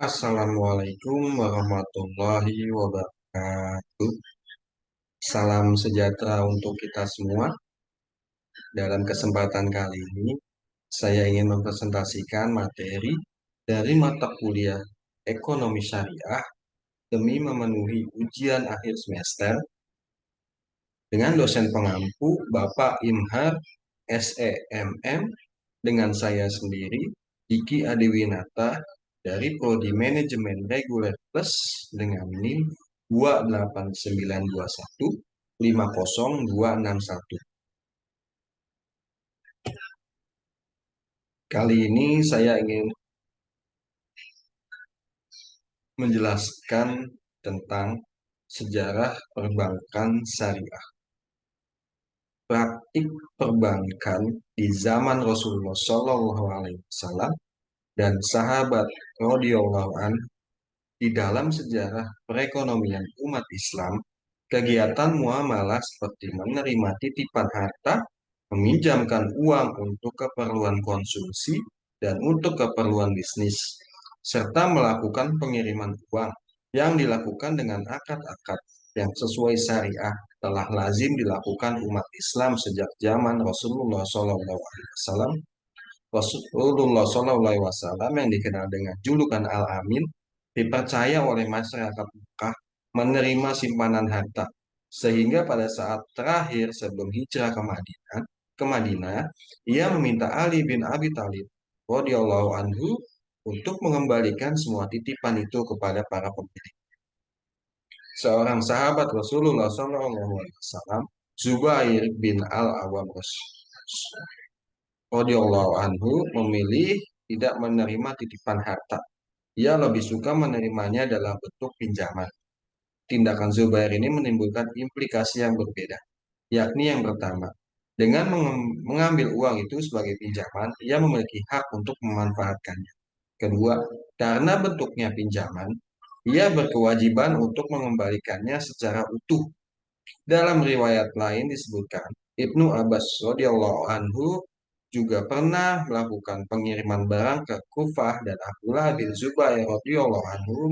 Assalamualaikum warahmatullahi wabarakatuh. Salam sejahtera untuk kita semua. Dalam kesempatan kali ini, saya ingin mempresentasikan materi dari mata kuliah Ekonomi Syariah demi memenuhi ujian akhir semester dengan dosen pengampu Bapak Imhar SEMM dengan saya sendiri, Diki Adiwinata dari Prodi Manajemen Reguler Plus dengan NIM 28921 50261. Kali ini saya ingin menjelaskan tentang sejarah perbankan syariah. Praktik perbankan di zaman Rasulullah SAW dan sahabat radhiyallahu anhu. Di dalam sejarah perekonomian umat Islam, kegiatan muamalah seperti menerima titipan harta, meminjamkan uang untuk keperluan konsumsi dan untuk keperluan bisnis, serta melakukan pengiriman uang yang dilakukan dengan akad-akad yang sesuai syariah telah lazim dilakukan umat Islam sejak zaman Rasulullah SAW. Rasulullah SAW yang dikenal dengan julukan Al-Amin dipercaya oleh masyarakat Mekah menerima simpanan harta, sehingga pada saat terakhir sebelum hijrah ke Madinah, ia meminta Ali bin Abi Thalib radhiyallahu anhu untuk mengembalikan semua titipan itu kepada para pemilik. Seorang sahabat Rasulullah SAW, Zubair bin Al-Awwam radhiyallahu anhu, memilih tidak menerima titipan harta. Ia lebih suka menerimanya dalam bentuk pinjaman. Tindakan Zubair ini menimbulkan implikasi yang berbeda, yakni yang pertama, dengan mengambil uang itu sebagai pinjaman, ia memiliki hak untuk memanfaatkannya. Kedua, karena bentuknya pinjaman, ia berkewajiban untuk mengembalikannya secara utuh. Dalam riwayat lain disebutkan, Ibnu Abbas radhiyallahu anhu juga pernah melakukan pengiriman barang ke Kufah dan Abdullah bin Zubair radhiyallahu anhu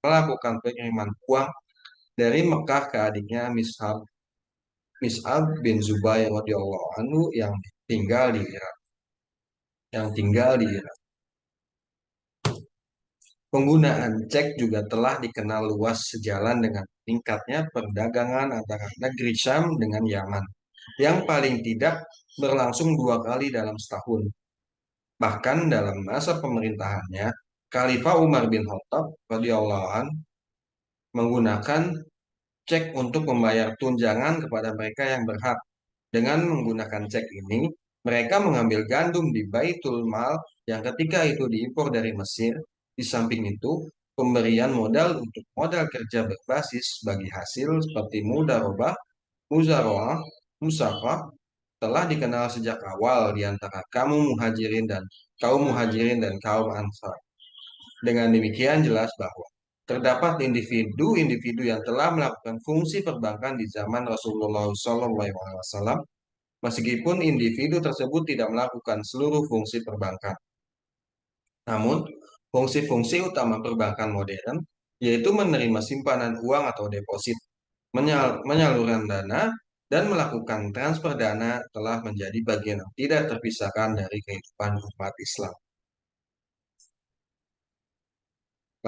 melakukan pengiriman uang dari Mekah ke adiknya Mis'ab bin Zubair radhiyallahu anhu yang tinggal di Irak. Penggunaan cek juga telah dikenal luas sejalan dengan tingkatnya perdagangan antara negeri Syam dengan Yaman, yang paling tidak berlangsung 2 kali dalam setahun. Bahkan dalam masa pemerintahannya, Khalifah Umar bin Khattab radhiyallahu an menggunakan cek untuk membayar tunjangan kepada mereka yang berhak. Dengan menggunakan cek ini, mereka mengambil gandum di Baitul Mal yang ketika itu diimpor dari Mesir. Di samping itu, pemberian modal untuk modal kerja berbasis bagi hasil seperti mudarobah, muzaroah, musafah telah dikenal sejak awal di antara kaum muhajirin dan kaum ansar. Dengan demikian jelas bahwa terdapat individu-individu yang telah melakukan fungsi perbankan di zaman Rasulullah SAW, meskipun individu tersebut tidak melakukan seluruh fungsi perbankan. Namun, fungsi-fungsi utama perbankan modern yaitu menerima simpanan uang atau deposit, menyalurkan dana, dan melakukan transfer dana telah menjadi bagian yang tidak terpisahkan dari kehidupan umat Islam.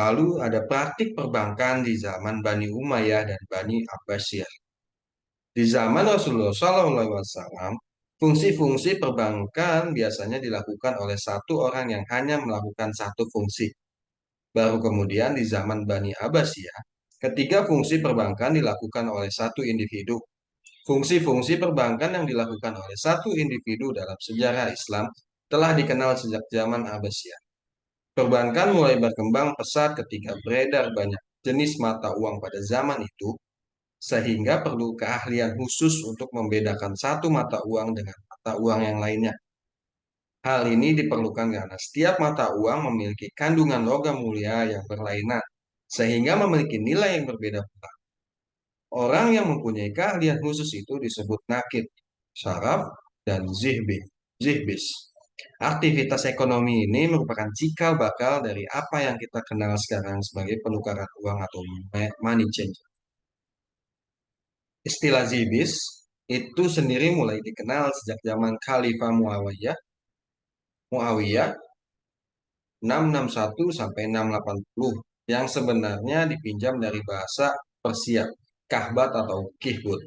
Lalu ada praktik perbankan di zaman Bani Umayyah dan Bani Abbasiyah. Di zaman Rasulullah SAW, fungsi-fungsi perbankan biasanya dilakukan oleh satu orang yang hanya melakukan satu fungsi. Baru kemudian di zaman Bani Abbasiyah, ketiga fungsi perbankan dilakukan oleh satu individu. Fungsi-fungsi perbankan yang dilakukan oleh satu individu dalam sejarah Islam telah dikenal sejak zaman Abbasiyah. Perbankan mulai berkembang pesat ketika beredar banyak jenis mata uang pada zaman itu, sehingga perlu keahlian khusus untuk membedakan satu mata uang dengan mata uang yang lainnya. Hal ini diperlukan karena setiap mata uang memiliki kandungan logam mulia yang berlainan, sehingga memiliki nilai yang berbeda pula. Orang yang mempunyai keahlian khusus itu disebut nakid, syaraf, dan zihbis. Aktivitas ekonomi ini merupakan cikal bakal dari apa yang kita kenal sekarang sebagai penukaran uang atau money change. Istilah zibis itu sendiri mulai dikenal sejak zaman Khalifah Muawiyah 661 sampai 680 yang sebenarnya dipinjam dari bahasa Persia, kahbat atau kihbut.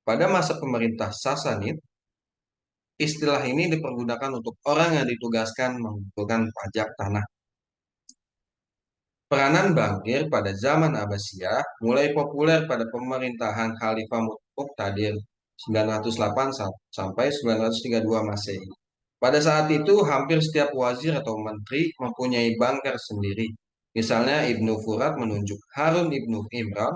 Pada masa pemerintah Sasanid, istilah ini dipergunakan untuk orang yang ditugaskan mengumpulkan pajak tanah. Peranan bankir pada zaman Abbasiyah mulai populer pada pemerintahan Khalifah Muqtadir 908 sampai 932 Masehi. Pada saat itu, hampir setiap wazir atau menteri mempunyai banker sendiri. Misalnya Ibnu Furat menunjuk Harun Ibnu Imran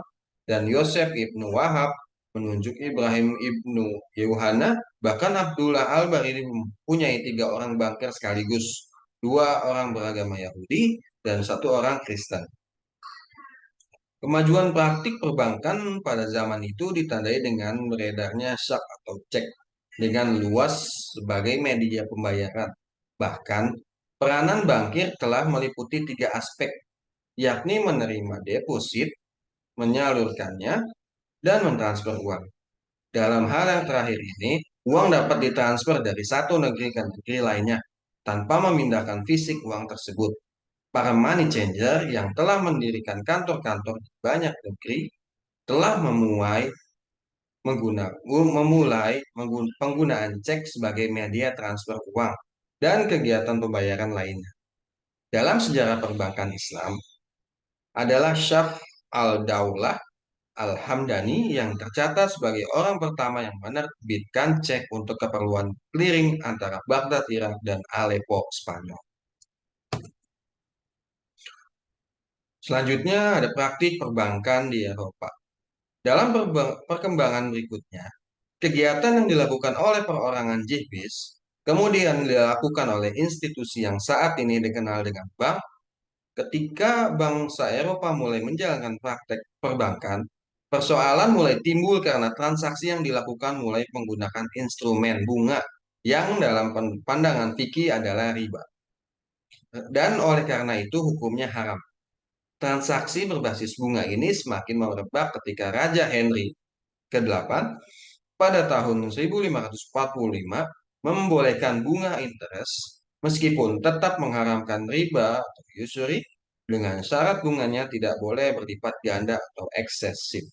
dan Yosef Ibnu Wahab menunjuk Ibrahim Ibnu Yuhana. Bahkan Abdullah Al-Baridi mempunyai 3 orang banker sekaligus. 2 orang beragama Yahudi dan 1 orang Kristen. Kemajuan praktik perbankan pada zaman itu ditandai dengan beredarnya syak atau cek dengan luas sebagai media pembayaran. Bahkan, peranan bankir telah meliputi 3 aspek, yakni menerima deposit, menyalurkannya, dan mentransfer uang. Dalam hal yang terakhir ini, uang dapat ditransfer dari satu negeri ke negeri lainnya tanpa memindahkan fisik uang tersebut. Para money changer yang telah mendirikan kantor-kantor di banyak negeri telah memulai penggunaan cek sebagai media transfer uang dan kegiatan pembayaran lainnya. Dalam sejarah perbankan Islam adalah Syaf al-Daulah Al-Hamdani yang tercatat sebagai orang pertama yang menerbitkan cek untuk keperluan clearing antara Baghdad, Irak, dan Aleppo, Spanyol. Selanjutnya ada praktik perbankan di Eropa. Dalam perkembangan berikutnya, kegiatan yang dilakukan oleh perorangan jihbis kemudian dilakukan oleh institusi yang saat ini dikenal dengan bank. Ketika bangsa Eropa mulai menjalankan praktek perbankan, persoalan mulai timbul karena transaksi yang dilakukan mulai menggunakan instrumen bunga yang dalam pandangan fikih adalah riba. Dan oleh karena itu hukumnya haram. Transaksi berbasis bunga ini semakin merebak ketika Raja Henry ke-8 pada tahun 1545 membolehkan bunga interest meskipun tetap mengharamkan riba atau usury dengan syarat bunganya tidak boleh berlipat ganda atau eksesif.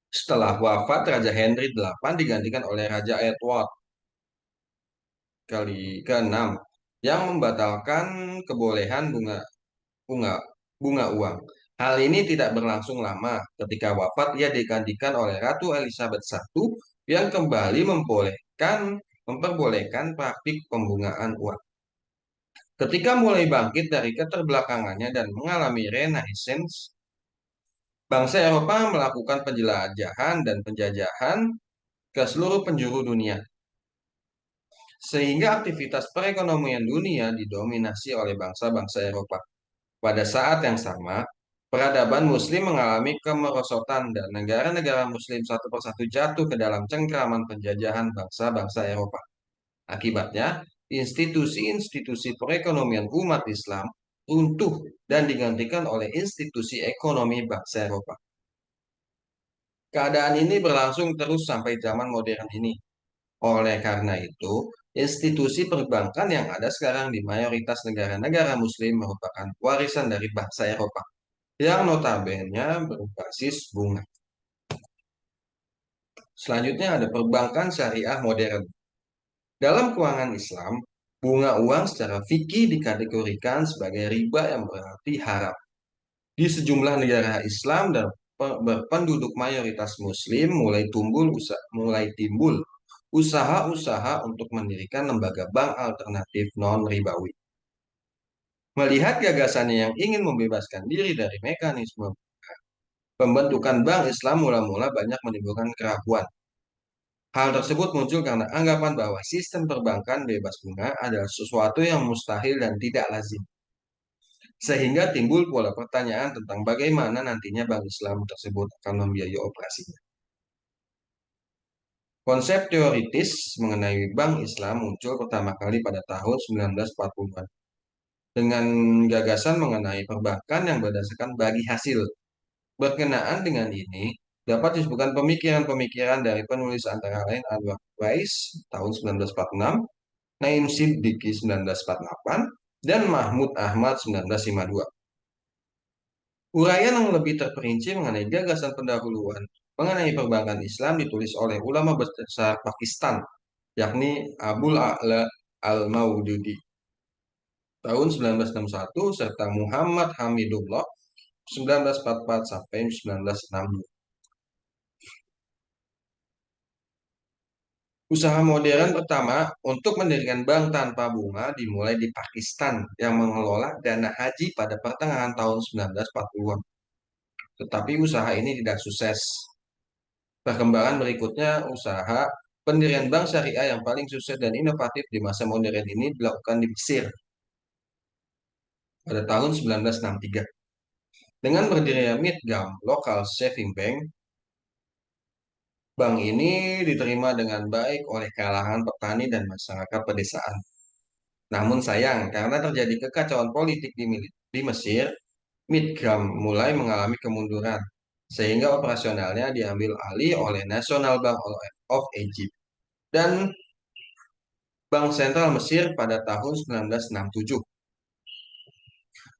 Setelah wafat Raja Henry VIII digantikan oleh Raja Edward ke-6 yang membatalkan kebolehan bunga bunga uang. Hal ini tidak berlangsung lama. Ketika wafat, ia digantikan oleh Ratu Elizabeth I yang kembali memperbolehkan praktik pembungaan uang. Ketika mulai bangkit dari keterbelakangannya dan mengalami renaissance, bangsa Eropa melakukan penjelajahan dan penjajahan ke seluruh penjuru dunia. Sehingga aktivitas perekonomian dunia didominasi oleh bangsa-bangsa Eropa. Pada saat yang sama, peradaban Muslim mengalami kemerosotan dan negara-negara Muslim satu persatu jatuh ke dalam cengkraman penjajahan bangsa-bangsa Eropa. Akibatnya, institusi-institusi perekonomian umat Islam runtuh dan digantikan oleh institusi ekonomi bangsa Eropa. Keadaan ini berlangsung terus sampai zaman modern ini. Oleh karena itu, institusi perbankan yang ada sekarang di mayoritas negara-negara Muslim merupakan warisan dari bangsa Eropa yang notabene berbasis bunga. Selanjutnya ada perbankan syariah modern. Dalam keuangan Islam, bunga uang secara fikih dikategorikan sebagai riba yang berarti haram. Di sejumlah negara Islam dan berpenduduk mayoritas Muslim mulai timbul usaha-usaha untuk mendirikan lembaga bank alternatif non-ribawi. Melihat gagasannya yang ingin membebaskan diri dari mekanisme pembentukan bank Islam mula-mula banyak menimbulkan keraguan. Hal tersebut muncul karena anggapan bahwa sistem perbankan bebas bunga adalah sesuatu yang mustahil dan tidak lazim. Sehingga timbul pula pertanyaan tentang bagaimana nantinya bank Islam tersebut akan membiayai operasinya. Konsep teoritis mengenai bank Islam muncul pertama kali pada tahun 1940-an dengan gagasan mengenai perbankan yang berdasarkan bagi hasil. Berkenaan dengan ini, dapat disebutkan pemikiran-pemikiran dari penulis antara lain Anwar Qais tahun 1946, Naim Siddiqui 1948, dan Mahmud Ahmad 1952. Uraian yang lebih terperinci mengenai gagasan pendahuluan mengenai perbankan Islam ditulis oleh ulama besar Pakistan, yakni Abul A'la Al-Maududi tahun 1961 serta Muhammad Hamidullah 1944 sampai 1962. Usaha modern pertama untuk mendirikan bank tanpa bunga dimulai di Pakistan yang mengelola dana haji pada pertengahan tahun 1940-an. Tetapi usaha ini tidak sukses. Perkembangan berikutnya, usaha pendirian bank syariah yang paling sukses dan inovatif di masa modern ini dilakukan di Mesir pada tahun 1963. Dengan berdirinya Midgam Local Saving Bank, bank ini diterima dengan baik oleh kalangan petani dan masyarakat pedesaan. Namun sayang, karena terjadi kekacauan politik di Mesir, Midgam mulai mengalami kemunduran, sehingga operasionalnya diambil alih oleh National Bank of Egypt dan Bank Sentral Mesir pada tahun 1967.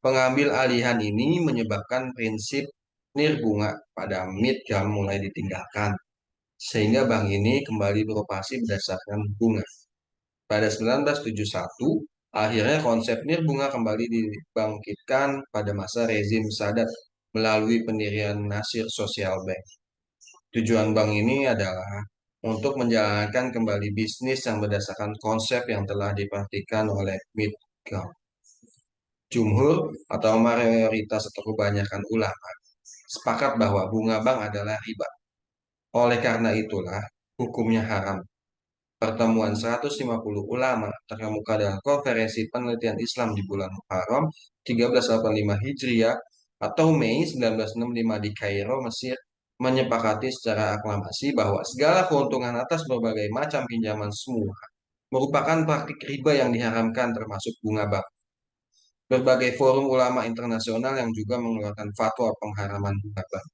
Pengambil alihan ini menyebabkan prinsip nirbunga pada Midgam mulai ditinggalkan, sehingga bank ini kembali beroperasi berdasarkan bunga. Pada 1971, akhirnya konsep nirbunga kembali dibangkitkan pada masa rezim Sadat melalui pendirian Nasir Social Bank. Tujuan bank ini adalah untuk menjalankan kembali bisnis yang berdasarkan konsep yang telah diperhatikan oleh Midgam. Jumhur atau mayoritas atau kebanyakan ulama sepakat bahwa bunga bank adalah riba. Oleh karena itulah, hukumnya haram. Pertemuan 150 ulama terkemuka dalam konferensi penelitian Islam di bulan Muharram 1385 Hijriah atau Mei 1965 di Kairo, Mesir, menyepakati secara aklamasi bahwa segala keuntungan atas berbagai macam pinjaman semua merupakan praktik riba yang diharamkan termasuk bunga bank. Berbagai forum ulama internasional yang juga mengeluarkan fatwa pengharaman bunga bank.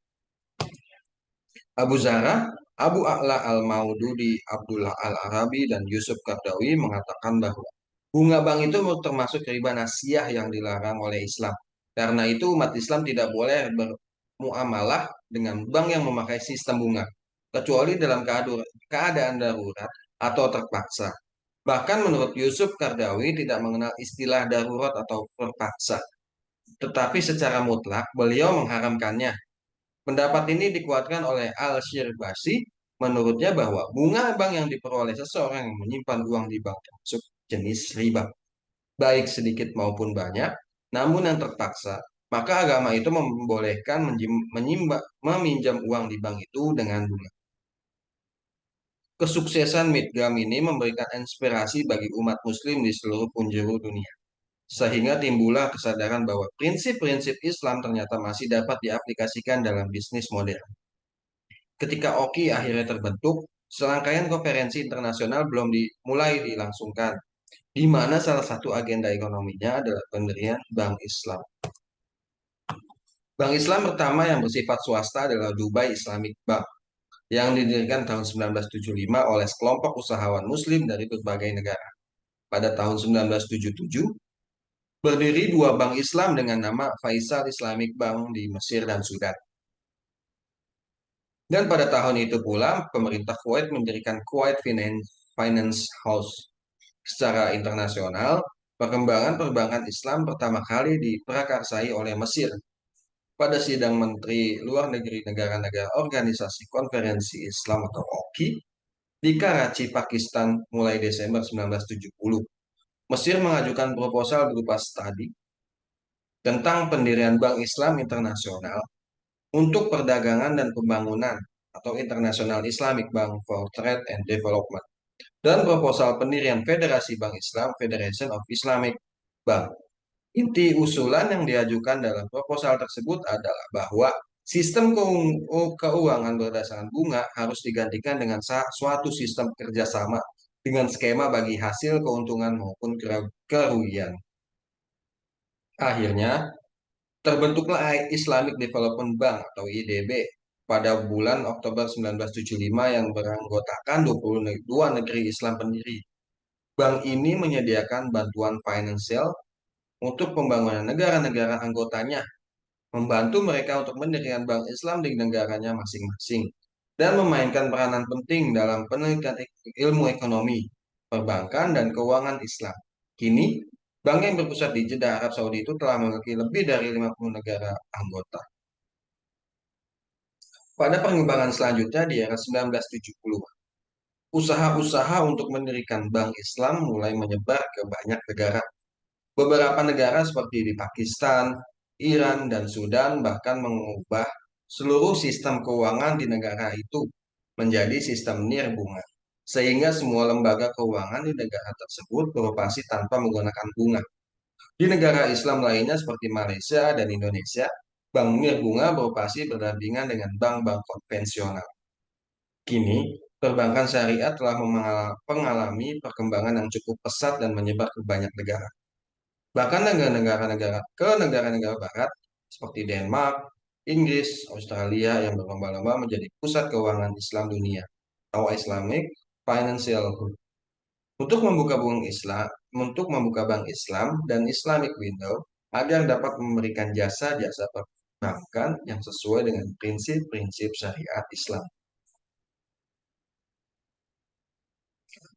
Abu Zara, Abu A'la Al-Maududi, Abdullah Al-Arabi, dan Yusuf Qardawi mengatakan bahwa bunga bank itu termasuk riba nasiah yang dilarang oleh Islam. Karena itu umat Islam tidak boleh bermuamalah dengan bank yang memakai sistem bunga, kecuali dalam keadaan darurat atau terpaksa. Bahkan menurut Yusuf Qardawi tidak mengenal istilah darurat atau terpaksa. Tetapi secara mutlak beliau mengharamkannya. Pendapat ini dikuatkan oleh Al-Shirbasi. Menurutnya bahwa bunga bank yang diperoleh seseorang yang menyimpan uang di bank termasuk jenis riba, baik sedikit maupun banyak, namun yang terpaksa. Maka agama itu membolehkan meminjam uang di bank itu dengan bunga. Kesuksesan Midgam ini memberikan inspirasi bagi umat muslim di seluruh penjuru dunia. Sehingga timbullah kesadaran bahwa prinsip-prinsip Islam ternyata masih dapat diaplikasikan dalam bisnis modern. Ketika OKI akhirnya terbentuk, serangkaian konferensi internasional belum dimulai dilangsungkan, di mana salah satu agenda ekonominya adalah pendirian Bank Islam. Bank Islam pertama yang bersifat swasta adalah Dubai Islamic Bank, yang didirikan tahun 1975 oleh sekelompok usahawan muslim dari berbagai negara. Pada tahun 1977, berdiri dua bank Islam dengan nama Faisal Islamic Bank di Mesir dan Sudan. Dan pada tahun itu pula, pemerintah Kuwait mendirikan Kuwait Finance House. Secara internasional, perkembangan perbankan Islam pertama kali diprakarsai oleh Mesir pada sidang Menteri Luar Negeri negara-negara Organisasi Konferensi Islam atau OKI di Karachi, Pakistan mulai Desember 1970. Mesir mengajukan proposal berupa studi tentang pendirian Bank Islam Internasional untuk perdagangan dan pembangunan atau International Islamic Bank for Trade and Development dan proposal pendirian Federasi Bank Islam Federation of Islamic Bank. Inti usulan yang diajukan dalam proposal tersebut adalah bahwa Sistem keuangan berdasarkan bunga harus digantikan dengan suatu sistem kerjasama dengan skema bagi hasil keuntungan maupun kerugian. Akhirnya, terbentuklah Islamic Development Bank atau IDB pada bulan Oktober 1975 yang beranggotakan 22 negeri Islam pendiri. Bank ini menyediakan bantuan finansial untuk pembangunan negara-negara anggotanya, membantu mereka untuk mendirikan bank Islam di negaranya masing-masing, dan memainkan peranan penting dalam penelitian ilmu ekonomi, perbankan, dan keuangan Islam. Kini, bank yang berpusat di Jeddah, Arab Saudi itu telah memiliki lebih dari 50 negara anggota. Pada pengembangan selanjutnya di era 1970, usaha-usaha untuk mendirikan bank Islam mulai menyebar ke banyak negara. Beberapa negara seperti di Pakistan, Iran, dan Sudan bahkan mengubah seluruh sistem keuangan di negara itu menjadi sistem nirbunga, sehingga semua lembaga keuangan di negara tersebut beroperasi tanpa menggunakan bunga. Di negara Islam lainnya seperti Malaysia dan Indonesia, bank nirbunga beroperasi berdampingan dengan bank-bank konvensional. Kini, perbankan syariah telah mengalami perkembangan yang cukup pesat dan menyebar ke banyak negara. Bahkan negara-negara barat seperti Denmark, Inggris, Australia yang berlomba-lomba menjadi pusat keuangan Islam dunia atau Islamic Financial Hub. Untuk membuka bank Islam dan Islamic Window agar dapat memberikan jasa-jasa perbankan yang sesuai dengan prinsip-prinsip syariat Islam.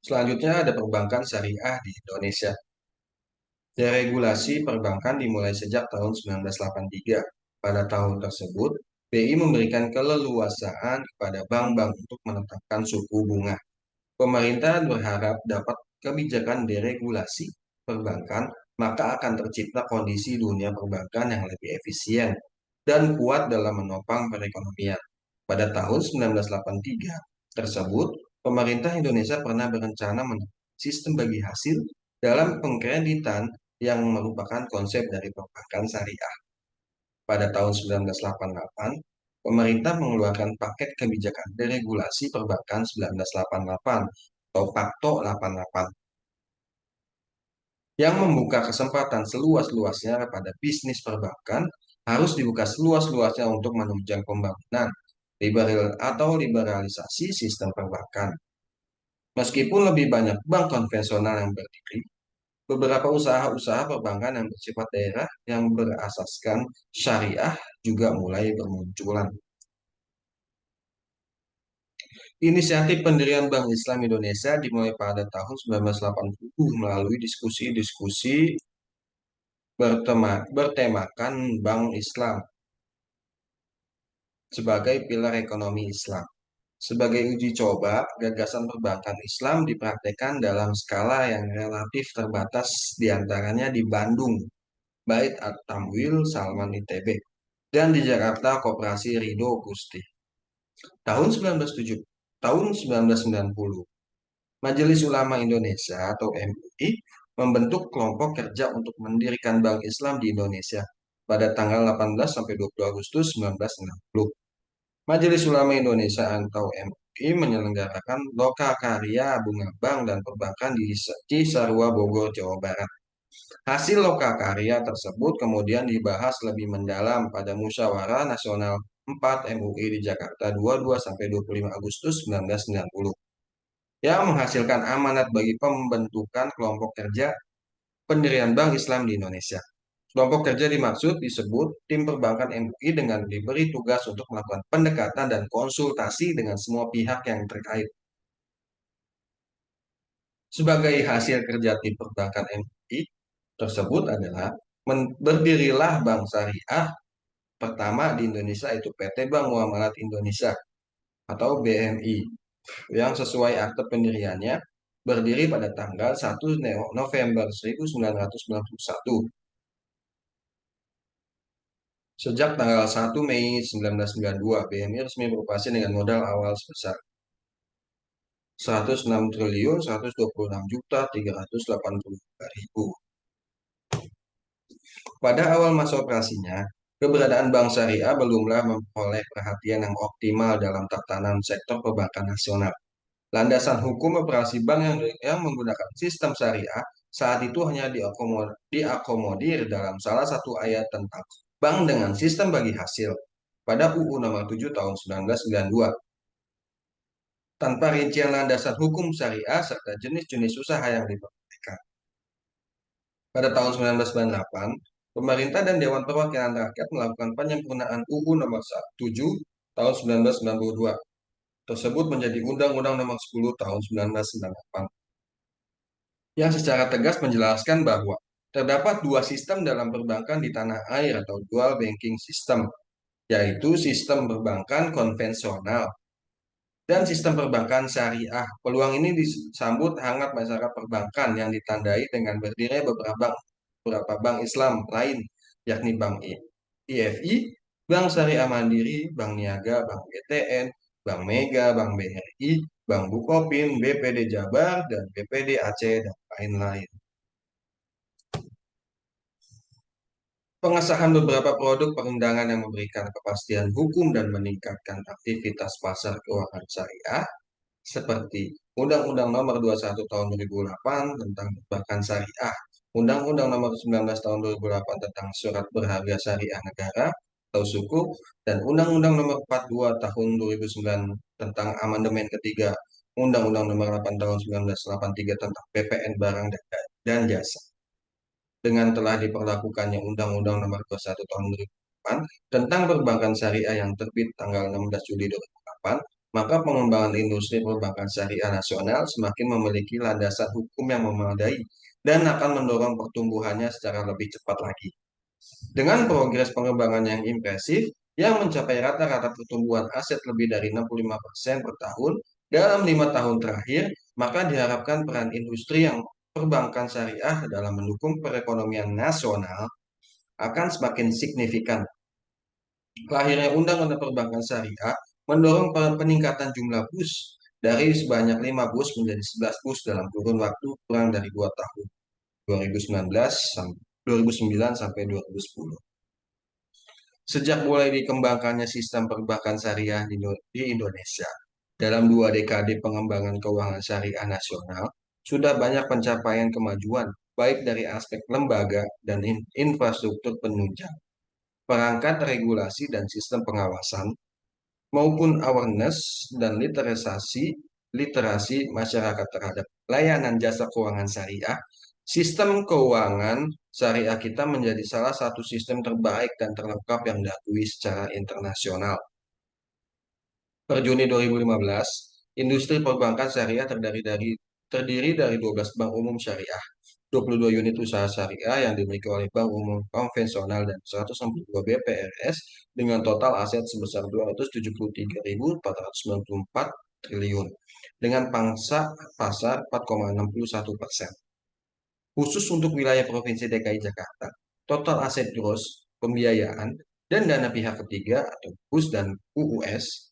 Selanjutnya ada perbankan syariah di Indonesia. Deregulasi perbankan dimulai sejak tahun 1983. Pada tahun tersebut, BI memberikan keleluasaan kepada bank-bank untuk menetapkan suku bunga. Pemerintah berharap dapat kebijakan deregulasi perbankan, maka akan tercipta kondisi dunia perbankan yang lebih efisien dan kuat dalam menopang perekonomian. Pada tahun 1983 tersebut, pemerintah Indonesia pernah berencana menetapkan sistem bagi hasil dalam pengkreditan yang merupakan konsep dari perbankan syariah. Pada tahun 1988, pemerintah mengeluarkan paket kebijakan deregulasi perbankan 1988 atau Pakto 88 yang membuka kesempatan seluas-luasnya kepada bisnis perbankan harus dibuka seluas-luasnya untuk menunjang pembangunan atau liberalisasi sistem perbankan. Meskipun lebih banyak bank konvensional yang berdiri, beberapa usaha-usaha perbankan yang bersifat daerah yang berasaskan syariah juga mulai bermunculan. Inisiatif pendirian Bank Islam Indonesia dimulai pada tahun 1980 melalui diskusi-diskusi bertemakan Bank Islam sebagai pilar ekonomi Islam. Sebagai uji coba, gagasan perbankan Islam dipraktekkan dalam skala yang relatif terbatas diantaranya di Bandung, Bait At-Tamwil Salman ITB, dan di Jakarta Koperasi Ridho Gusti. Tahun 1990, Majelis Ulama Indonesia atau MUI membentuk kelompok kerja untuk mendirikan Bank Islam di Indonesia pada tanggal 18 sampai 20 Agustus 1990. Majelis Ulama Indonesia atau MUI menyelenggarakan lokakarya bunga bank dan perbankan di Cisarua, Bogor, Jawa Barat. Hasil lokakarya tersebut kemudian dibahas lebih mendalam pada Musyawarah Nasional 4 MUI di Jakarta 22 sampai 25 Agustus 1990 yang menghasilkan amanat bagi pembentukan kelompok kerja pendirian Bank Islam di Indonesia. Kelompok kerja dimaksud disebut tim perbankan MUI dengan diberi tugas untuk melakukan pendekatan dan konsultasi dengan semua pihak yang terkait. Sebagai hasil kerja tim perbankan MUI tersebut adalah berdirilah Bank Syariah pertama di Indonesia yaitu PT Bank Muamalat Indonesia atau BMI yang sesuai akte pendiriannya berdiri pada tanggal 1 November 1991. Sejak tanggal 1 Mei 1992, BMI resmi beroperasi dengan modal awal sebesar 106.126.382.000. Pada awal masa operasinya, Keberadaan bank syariah belumlah memperoleh perhatian yang optimal dalam tatanan sektor perbankan nasional. Landasan hukum operasi bank yang menggunakan sistem syariah saat itu hanya diakomodir dalam salah satu ayat tentang bank dengan sistem bagi hasil pada UU Nomor 7 Tahun 1992. Tanpa rincian landasan hukum syariah serta jenis-jenis usaha yang diperbolehkan. Pada tahun 1998, pemerintah dan Dewan Perwakilan Rakyat melakukan penyempurnaan UU Nomor 7 Tahun 1992 tersebut menjadi Undang-Undang Nomor 10 Tahun 1998 yang secara tegas menjelaskan bahwa terdapat dua sistem dalam perbankan di tanah air atau dual banking system, yaitu sistem perbankan konvensional dan sistem perbankan syariah. Peluang ini disambut hangat masyarakat perbankan yang ditandai dengan berdirinya beberapa bank Islam lain, yakni Bank IFI, Bank Syariah Mandiri, Bank Niaga, Bank BTN, Bank Mega, Bank BRI, Bank Bukopin, BPD Jabar, dan BPD Aceh, dan lain-lain. Pengesahan beberapa produk perundangan yang memberikan kepastian hukum dan meningkatkan aktivitas pasar keuangan syariah seperti Undang-Undang Nomor 21 Tahun 2008 tentang perbankan syariah, Undang-Undang Nomor 19 Tahun 2008 tentang surat berharga syariah negara atau sukuk, dan Undang-Undang Nomor 42 Tahun 2009 tentang amandemen ketiga Undang-Undang Nomor 8 Tahun 1983 tentang PPN barang dan jasa. Dengan telah diperlakukannya Undang-Undang Nomor 21 Tahun 2008 tentang perbankan syariah yang terbit tanggal 16 Juli 2008, maka pengembangan industri perbankan syariah nasional semakin memiliki landasan hukum yang memadai dan akan mendorong pertumbuhannya secara lebih cepat lagi. Dengan progres pengembangan yang impresif, yang mencapai rata-rata pertumbuhan aset lebih dari 65% per tahun dalam 5 tahun terakhir, maka diharapkan peran industri yang perbankan syariah dalam mendukung perekonomian nasional akan semakin signifikan. Lahirnya Undang-Undang Perbankan Syariah mendorong peningkatan jumlah bus dari sebanyak 5 bus menjadi 11 bus dalam kurun waktu kurang dari 2 tahun, 2009 sampai 2010. Sejak mulai dikembangkannya sistem perbankan syariah di Indonesia, dalam 2 dekade pengembangan keuangan syariah nasional, sudah banyak pencapaian kemajuan, baik dari aspek lembaga dan infrastruktur penunjang, perangkat regulasi dan sistem pengawasan, maupun awareness dan literasi masyarakat terhadap layanan jasa keuangan syariah. Sistem keuangan syariah kita menjadi salah satu sistem terbaik dan terlengkap yang diakui secara internasional. Per Juni 2015, industri perbankan syariah terdiri dari 12 bank umum syariah, 22 unit usaha syariah yang dimiliki oleh bank umum konvensional dan 162 BPRS dengan total aset sebesar 273.494 triliun dengan pangsa pasar 4,61%. Khusus untuk wilayah Provinsi DKI Jakarta, total aset gross, pembiayaan, dan dana pihak ketiga atau BUS dan UUS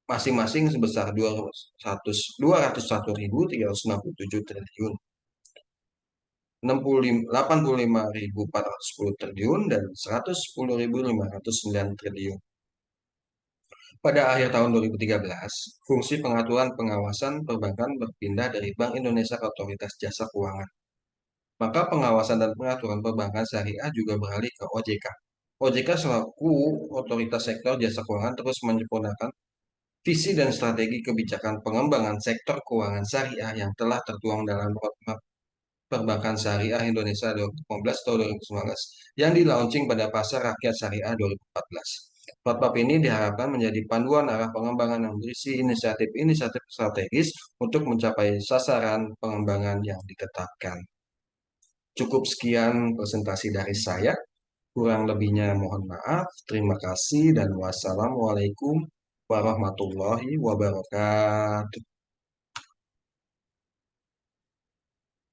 masing-masing sebesar 201.367 triliun, 85.410 triliun, dan 110.509 triliun. Pada akhir tahun 2013, fungsi pengaturan pengawasan perbankan berpindah dari Bank Indonesia ke Otoritas Jasa Keuangan. Maka pengawasan dan pengaturan perbankan syariah juga beralih ke OJK. OJK selaku otoritas sektor jasa keuangan terus menyempurnakan visi dan strategi kebijakan pengembangan sektor keuangan syariah yang telah tertuang dalam Roadmap Perbankan Syariah Indonesia 2015 atau 2019 yang dilaunching pada Pasar Rakyat Syariah 2014. Roadmap ini diharapkan menjadi panduan arah pengembangan yang berisi inisiatif-inisiatif strategis untuk mencapai sasaran pengembangan yang ditetapkan. Cukup sekian presentasi dari saya. Kurang lebihnya mohon maaf. Terima kasih dan wassalamualaikum warahmatullahi wabarakatuh.